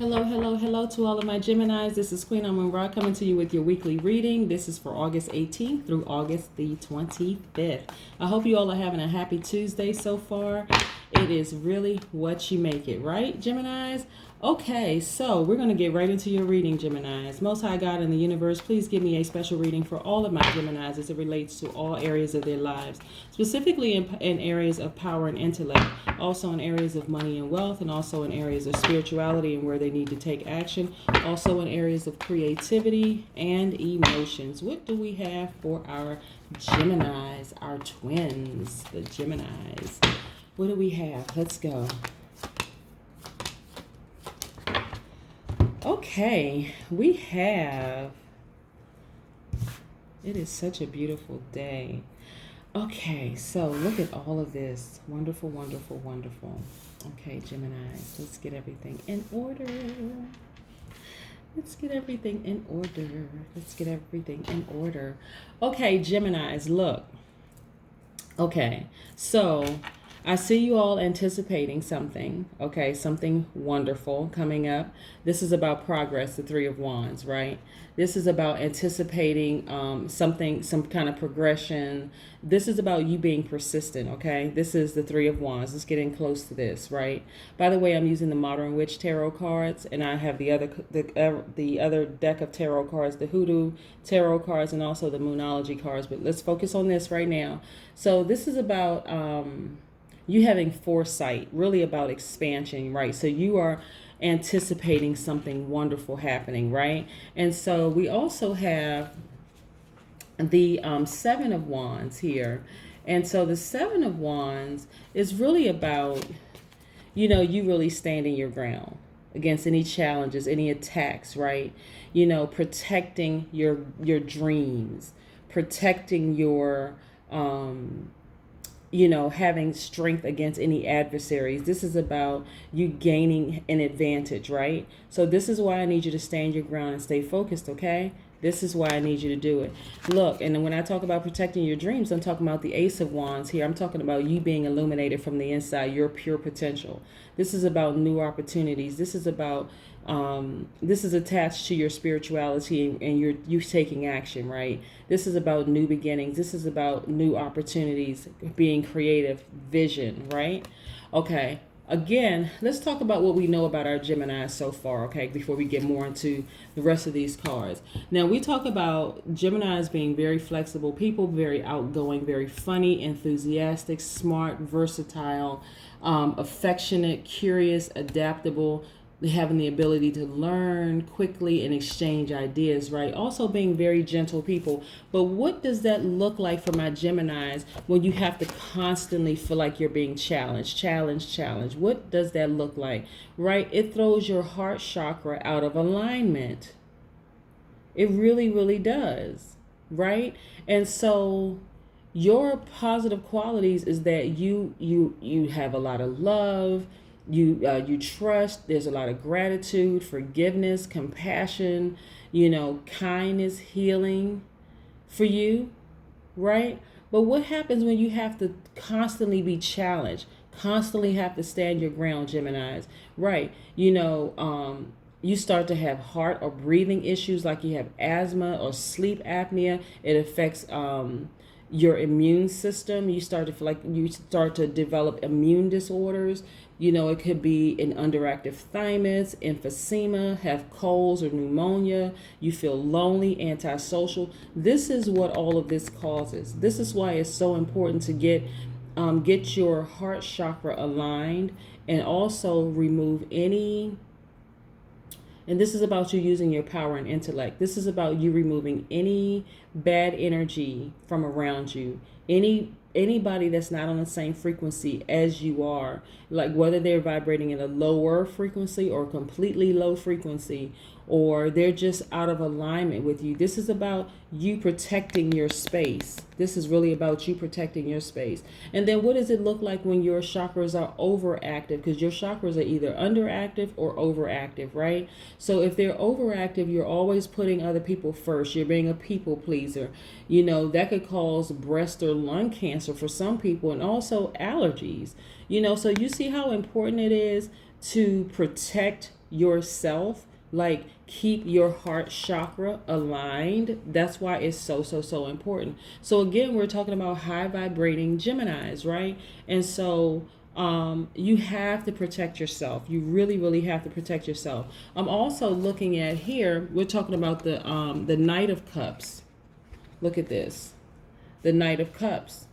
Hello, hello, hello to all of my Geminis. This is Queen Amun Ra coming to you with your weekly reading. This is for August 18th through August the 25th. I hope you all are having a happy Tuesday so far. It is really what you make it, right, Geminis? Okay, so we're going to get right into your reading, Geminis. Most High God in the universe, please give me a special reading for all of my Geminis as it relates to all areas of their lives, specifically in areas of power and intellect, also in areas of money and wealth, and also in areas of spirituality and where they need to take action, also in areas of creativity and emotions. What do we have for our Geminis, our twins, the Geminis? What do we have? Let's go. Okay, we have, it is such a beautiful day. Okay, so look at all of this. Wonderful, wonderful, wonderful. Okay, Geminis, let's get everything in order. Let's get everything in order. Let's get everything in order. Okay, Geminis, look. Okay, so I see you all anticipating something, okay, something wonderful coming up. This is about progress, the Three of Wands, right? This is about anticipating something, some kind of progression. This is about you being persistent, okay? This is the Three of Wands. Let's get in close to this, right? By the way, I'm using the Modern Witch Tarot cards, and I have the other deck of tarot cards, the Hoodoo Tarot cards, and also the Moonology cards. But let's focus on this right now. So this is about you having foresight, really about expansion, right? So you are anticipating something wonderful happening, right? And so we also have the Seven of Wands here. And so the Seven of Wands is really about, you really standing your ground against any challenges, any attacks, right? Protecting your dreams, protecting your having strength against any adversaries. This is about you gaining an advantage, right? So this is why I need you to stand your ground and stay focused, okay? This is why I need you to do it. Look, and when I talk about protecting your dreams, I'm talking about the Ace of Wands here. I'm talking about you being illuminated from the inside, your pure potential. This is about new opportunities. This is about this is attached to your spirituality and you taking action, right? This is about new beginnings. This is about new opportunities, being creative, vision, right? Okay. Again, let's talk about what we know about our Gemini so far, okay, before we get more into the rest of these cards. Now, we talk about Geminis being very flexible people, very outgoing, very funny, enthusiastic, smart, versatile, affectionate, curious, adaptable, having the ability to learn quickly and exchange ideas, right? Also being very gentle people. But what does that look like for my Geminis when you have to constantly feel like you're being challenged? What does that look like, right? It throws your heart chakra out of alignment. It really, really does, right? And so your positive qualities is that you have a lot of love. You trust. There's a lot of gratitude, forgiveness, compassion, kindness, healing for you, right? But what happens when you have to constantly be challenged, constantly have to stand your ground, Geminis, right? You start to have heart or breathing issues, like you have asthma or sleep apnea. It affects your immune system. You start to feel like you start to develop immune disorders. It could be an underactive thymus, emphysema, have colds or pneumonia. You feel lonely, antisocial. This is what all of this causes. This is why it's so important to get your heart chakra aligned, and also remove any. And this is about you using your power and intellect. This is about you removing any bad energy from around you. Anybody that's not on the same frequency as you are, like whether they're vibrating in a lower frequency or completely low frequency, or they're just out of alignment with you. This is about you protecting your space. This is really about you protecting your space. And then what does it look like when your chakras are overactive? Because your chakras are either underactive or overactive, right? So if they're overactive, you're always putting other people first. You're being a people pleaser. That could cause breast or lung cancer for some people, and also allergies. So you see how important it is to protect yourself, like keep your heart chakra aligned. That's why it's so important. So again, we're talking about high vibrating Geminis, right? And so you have to protect yourself. You really have to protect yourself. I'm also looking at here, we're talking about the Knight of Cups. Look at this, the Knight of Cups.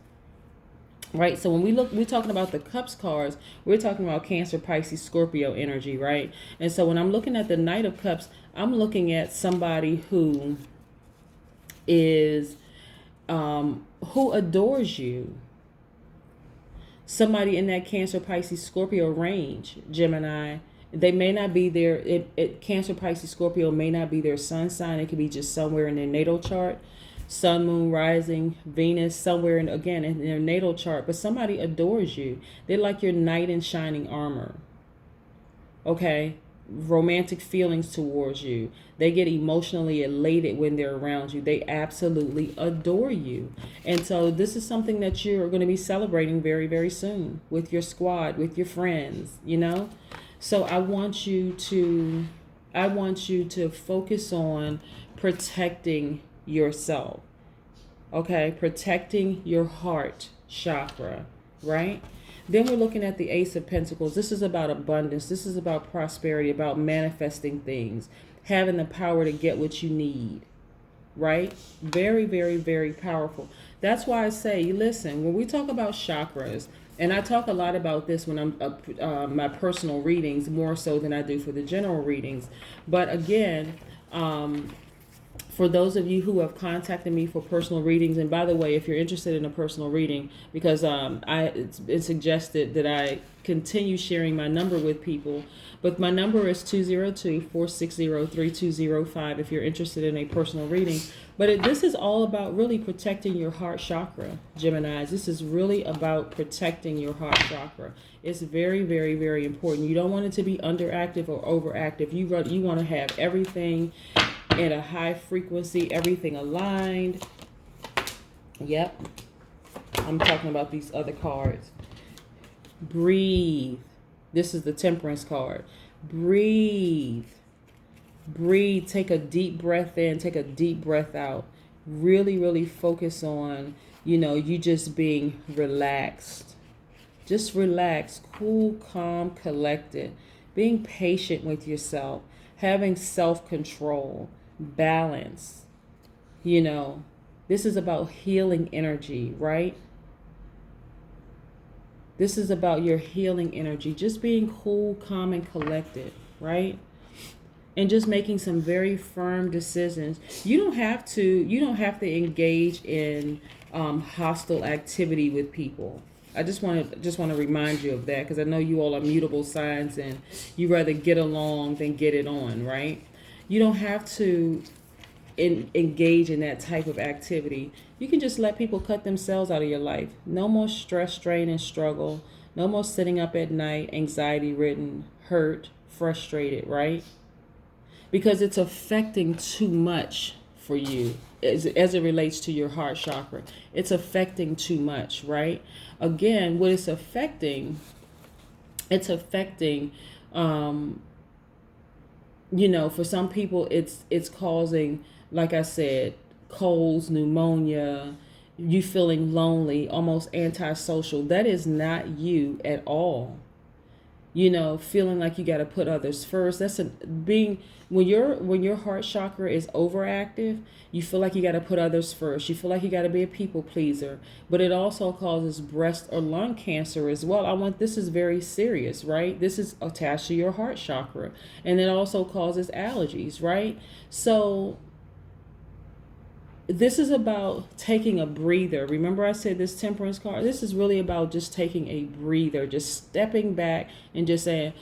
Right, so when we're talking about the Cups cards, we're talking about Cancer, Pisces, Scorpio energy, right? And so when I'm looking at the Knight of Cups, I'm looking at somebody who is, who adores you. Somebody in that Cancer, Pisces, Scorpio range, Gemini. They may not be their, Cancer, Pisces, Scorpio may not be their sun sign. It could be just somewhere in their natal chart. Sun, moon, rising, Venus, somewhere in their natal chart. But somebody adores you. They're like your knight in shining armor. Okay? Romantic feelings towards you. They get emotionally elated when they're around you. They absolutely adore you. And so this is something that you're going to be celebrating very soon with your squad, with your friends, you know? So I want you to focus on protecting yourself. Okay, protecting your heart chakra, right? Then we're looking at the Ace of Pentacles. This is about abundance. This is about prosperity, about manifesting things, having the power to get what you need, right? Very powerful. That's why I say, listen, when we talk about chakras, and I talk a lot about this when I'm my personal readings, more so than I do for the general readings. But again, for those of you who have contacted me for personal readings, and by the way, if you're interested in a personal reading, because it's been suggested that I continue sharing my number with people, but my number is 202-460-3205 if you're interested in a personal reading. But this is all about really protecting your heart chakra, Geminis. This is really about protecting your heart chakra. It's very important. You don't want it to be underactive or overactive. You want to have everything at a high frequency, everything aligned. Yep. I'm talking about these other cards. Breathe. This is the Temperance card. Breathe. Breathe. Take a deep breath in. Take a deep breath out. Really focus on, you just being relaxed. Just relax. Cool, calm, collected. Being patient with yourself. Having self-control. Balance. This is about healing energy, right? This is about your healing energy. Just being cool, calm, and collected, right? And just making some very firm decisions. You don't have to engage in hostile activity with people. I just want to remind you of that, because I know you all are mutable signs and you rather get along than get it on, right? You don't have to engage in that type of activity. You can just let people cut themselves out of your life. No more stress, strain, and struggle. No more sitting up at night, anxiety-ridden, hurt, frustrated, right? Because it's affecting too much for you as it relates to your heart chakra. It's affecting too much, right? Again, what it's affecting, for some people, it's causing, like I said, colds, pneumonia, you feeling lonely, almost antisocial. That is not you at all. Feeling like you got to put others first. When your heart chakra is overactive, you feel like you got to put others first. You feel like you got to be a people pleaser. But it also causes breast or lung cancer as well. This is very serious, right? This is attached to your heart chakra. And it also causes allergies, right? So this is about taking a breather. Remember I said this Temperance card? This is really about just taking a breather, just stepping back and just saying,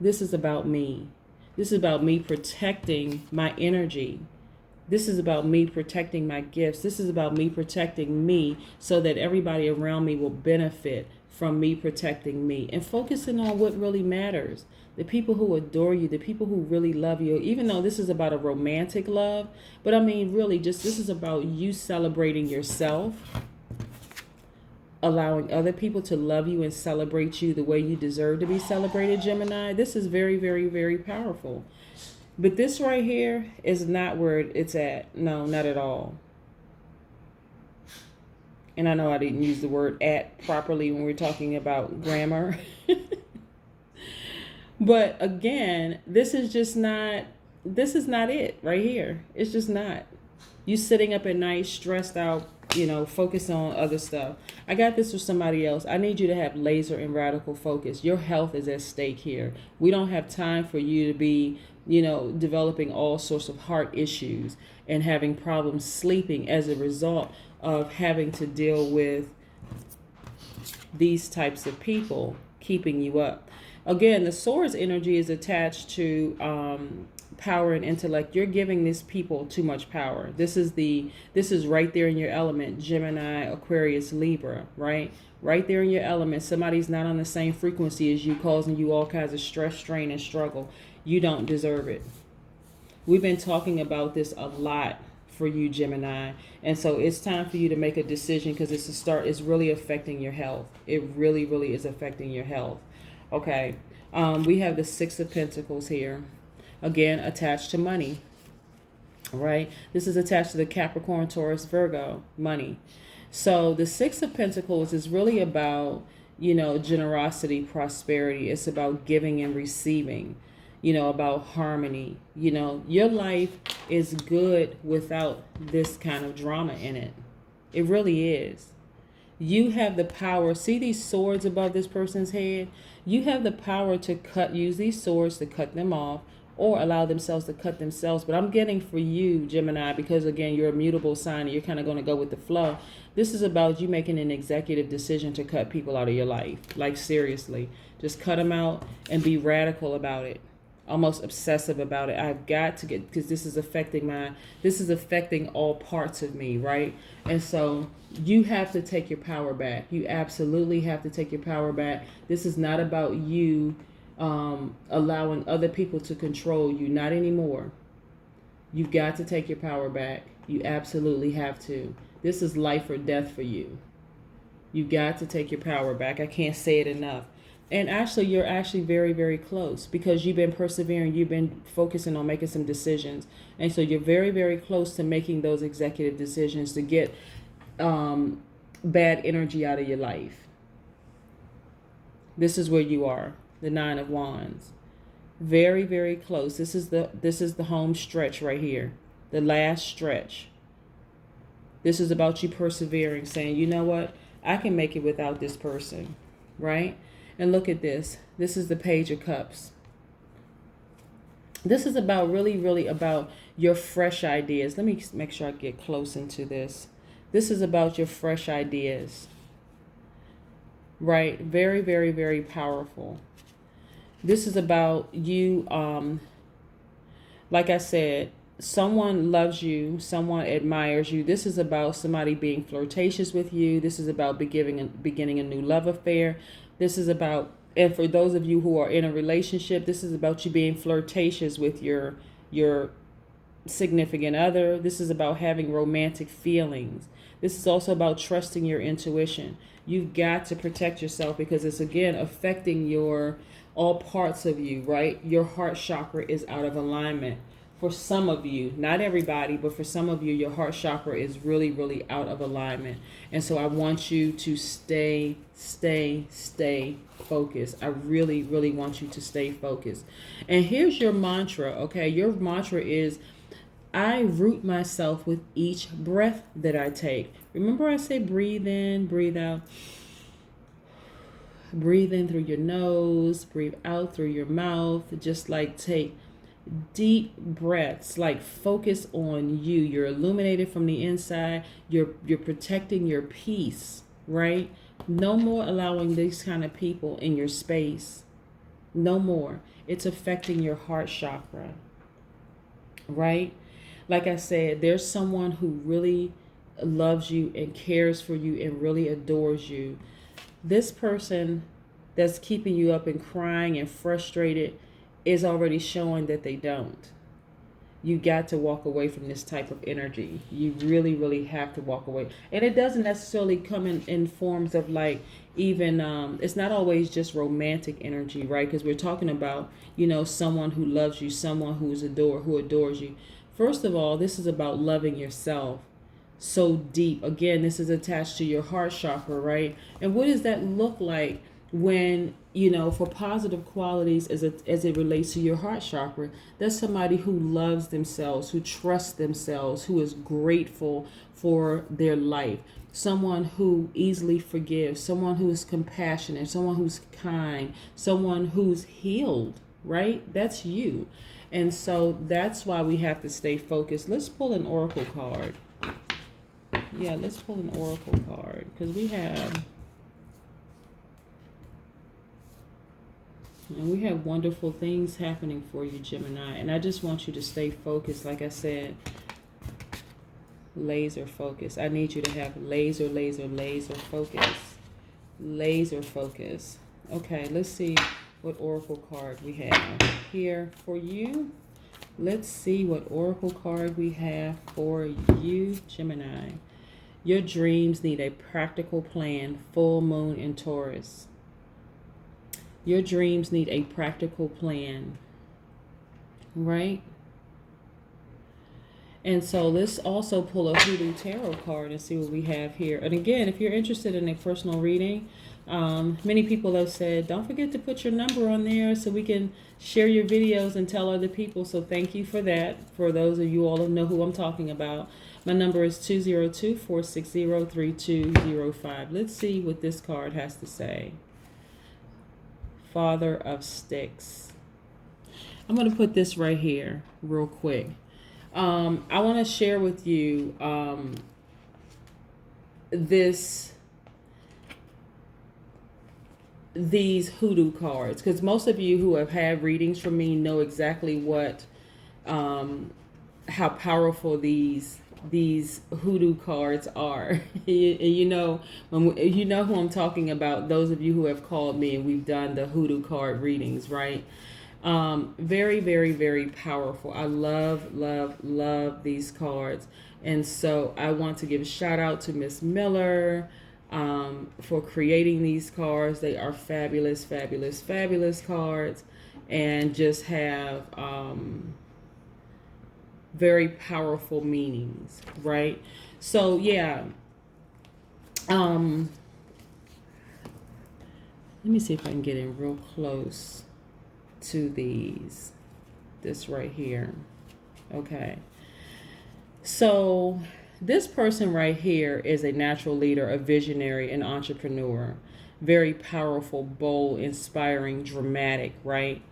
this is about me. This is about me protecting my energy. This is about me protecting my gifts. This is about me protecting me so that everybody around me will benefit from me protecting me and focusing on what really matters. The people who adore you, the people who really love you, even though this is about a romantic love, but really this is about you celebrating yourself, allowing other people to love you and celebrate you the way you deserve to be celebrated, Gemini. This is very, very, very powerful. But this right here is not where it's at. No, not at all. And I know I didn't use the word "at" properly when we're talking about grammar. But again, this is not it right here. It's just not. You sitting up at night, stressed out, focus on other stuff. I got this for somebody else. I need you to have laser and radical focus. Your health is at stake here. We don't have time for you to be, developing all sorts of heart issues and having problems sleeping as a result of having to deal with these types of people keeping you up. Again, the Swords energy is attached to power and intellect. You're giving these people too much power. This is right there in your element, Gemini, Aquarius, Libra, right? Right there in your element. Somebody's not on the same frequency as you, causing you all kinds of stress, strain, and struggle. You don't deserve it. We've been talking about this a lot for you, Gemini. And so it's time for you to make a decision, because it's really affecting your health. It really, really is affecting your health. Okay. We have the Six of Pentacles here. Again, attached to money. Right? This is attached to the Capricorn, Taurus, Virgo, money. So the Six of Pentacles is really about, generosity, prosperity. It's about giving and receiving. About harmony. Your life is good without this kind of drama in it. It really is. You have the power. See these swords above this person's head? You have the power to use these swords to cut them off, or allow themselves to cut themselves. But I'm getting for you, Gemini, because again, you're a mutable sign and you're kind of going to go with the flow. This is about you making an executive decision to cut people out of your life. Like seriously, just cut them out and be radical about it. Almost obsessive about it. I've got to get, because this is affecting all parts of me, right? And so you have to take your power back. You absolutely have to take your power back. This is not about you allowing other people to control you. Not anymore. You've got to take your power back. You absolutely have to. This is life or death for you. You've got to take your power back. I can't say it enough. And actually, you're actually very, very close, because you've been persevering. You've been focusing on making some decisions. And so you're very, very close to making those executive decisions to get bad energy out of your life. This is where you are, the Nine of Wands. Very, very close. This is the home stretch right here, the last stretch. This is about you persevering, saying, you know what? I can make it without this person, right? And look at this. This is the Page of Cups. This is about really about your fresh ideas. Let me make sure I get close into this. This is about your fresh ideas. Right? Very, very, very powerful. This is about you, like I said, someone loves you, someone admires you. This is about somebody being flirtatious with you. This is about beginning a new love affair. This is about, and for those of you who are in a relationship, this is about you being flirtatious with your significant other. This is about having romantic feelings. This is also about trusting your intuition. You've got to protect yourself, because it's again affecting all parts of you, right? Your heart chakra is out of alignment. For some of you, not everybody, but for some of you, your heart chakra is really, really out of alignment. And so I want you to stay focused. I really, really want you to stay focused. And here's your mantra, okay? Your mantra is, I root myself with each breath that I take. Remember I say breathe in, breathe out. Breathe in through your nose, breathe out through your mouth. Just like take deep breaths, like focus on you. You're illuminated from the inside. You're protecting your peace, right? No more allowing these kind of people in your space. No more. It's affecting your heart chakra, right? Like I said, there's someone who really loves you and cares for you and really adores you. This person that's keeping you up and crying and frustrated is already showing that they don't. you got to walk away from this type of energy. You really, really have to walk away. And it doesn't necessarily come in forms of like even, it's not always just romantic energy, right? Because we're talking about, you know, someone who loves you, someone who adores you. First of all, this is about loving yourself so deep. Again, this is attached to your heart chakra, right? And what does that look like when, you know, for positive qualities as it relates to your heart chakra? That's somebody who loves themselves, who trusts themselves, who is grateful for their life, someone who easily forgives, someone who is compassionate, someone who's kind, someone who's healed, right? That's you. And so that's why we have to stay focused. Let's pull an oracle card. Yeah, let's pull an oracle card because we have wonderful things happening for you, Gemini. And I just want you to stay focused. Like I said, laser focus. I need you to have laser focus. Laser focus. Okay, let's see what oracle card we have here for you. Let's see what oracle card we have for you, Gemini. Your dreams need a practical plan. Full moon in Taurus. Your dreams need a practical plan, right? And so let's also pull a Hoodoo Tarot card and see what we have here. And again, if you're interested in a personal reading, many people have said, don't forget to put your number on there so we can share your videos and tell other people. So thank you for that. For those of you all who know who I'm talking about, my number is 202-460-3205. Let's see what this card has to say. Father of Sticks. I'm going to put this right here real quick. I want to share with you these hoodoo cards, because most of you who have had readings from me know exactly what how powerful these hoodoo cards are. you know you know who I'm talking about, those of you who have called me and we've done the hoodoo card readings, right? Very, very, very powerful. I love these cards. And so I want to give a shout out to Miss Miller for creating these cards. They are fabulous cards, and just have very powerful meanings, right? So yeah, let me see if I can get in real close to this right here. Okay, so this person right here is a natural leader, a visionary, an entrepreneur. Very powerful, bold, inspiring, dramatic, right?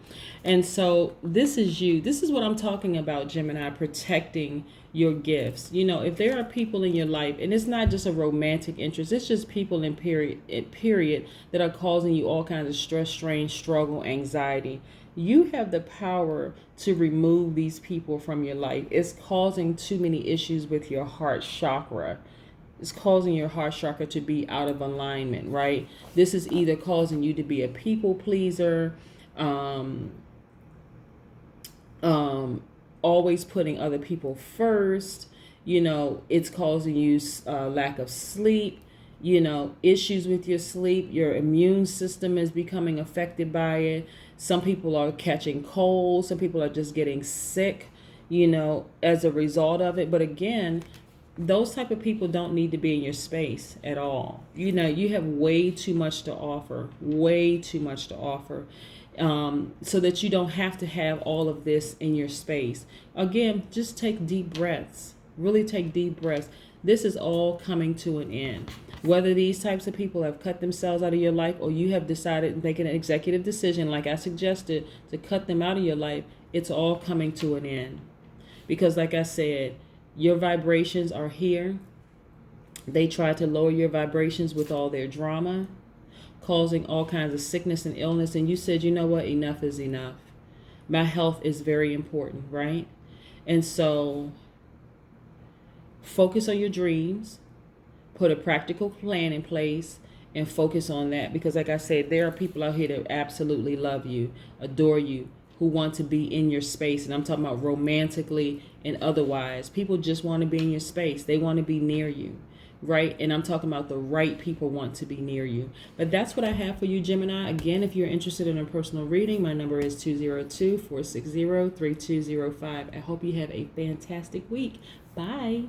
And so this is you. This is what I'm talking about, Gemini, protecting your gifts. You know, if there are people in your life, and it's not just a romantic interest, it's just people in period that are causing you all kinds of stress, strain, struggle, anxiety. You have the power to remove these people from your life. It's causing too many issues with your heart chakra. It's causing your heart chakra to be out of alignment, right? This is either causing you to be a people pleaser, always putting other people first. You know, it's causing you lack of sleep, you know, issues with your sleep. Your immune system is becoming affected by it. Some people are catching colds. Some people are just getting sick, you know, as a result of it. But again, those type of people don't need to be in your space at all. You know, you have way too much to offer, so that you don't have to have all of this in your space. Again, just take deep breaths. Really take deep breaths. This is all coming to an end. Whether these types of people have cut themselves out of your life, or you have decided to make an executive decision, like I suggested, to cut them out of your life, it's all coming to an end. Because like I said, your vibrations are here. They try to lower your vibrations with all their drama, causing all kinds of sickness and illness. And you said, you know what? Enough is enough. My health is very important, right? And so focus on your dreams, put a practical plan in place, and focus on that. Because like I said, there are people out here that absolutely love you, adore you, who want to be in your space. And I'm talking about romantically and otherwise. People just want to be in your space. They want to be near you, right? And I'm talking about the right people want to be near you. But that's what I have for you, Gemini. Again, if you're interested in a personal reading, my number is 202-460-3205. I hope you have a fantastic week. Bye.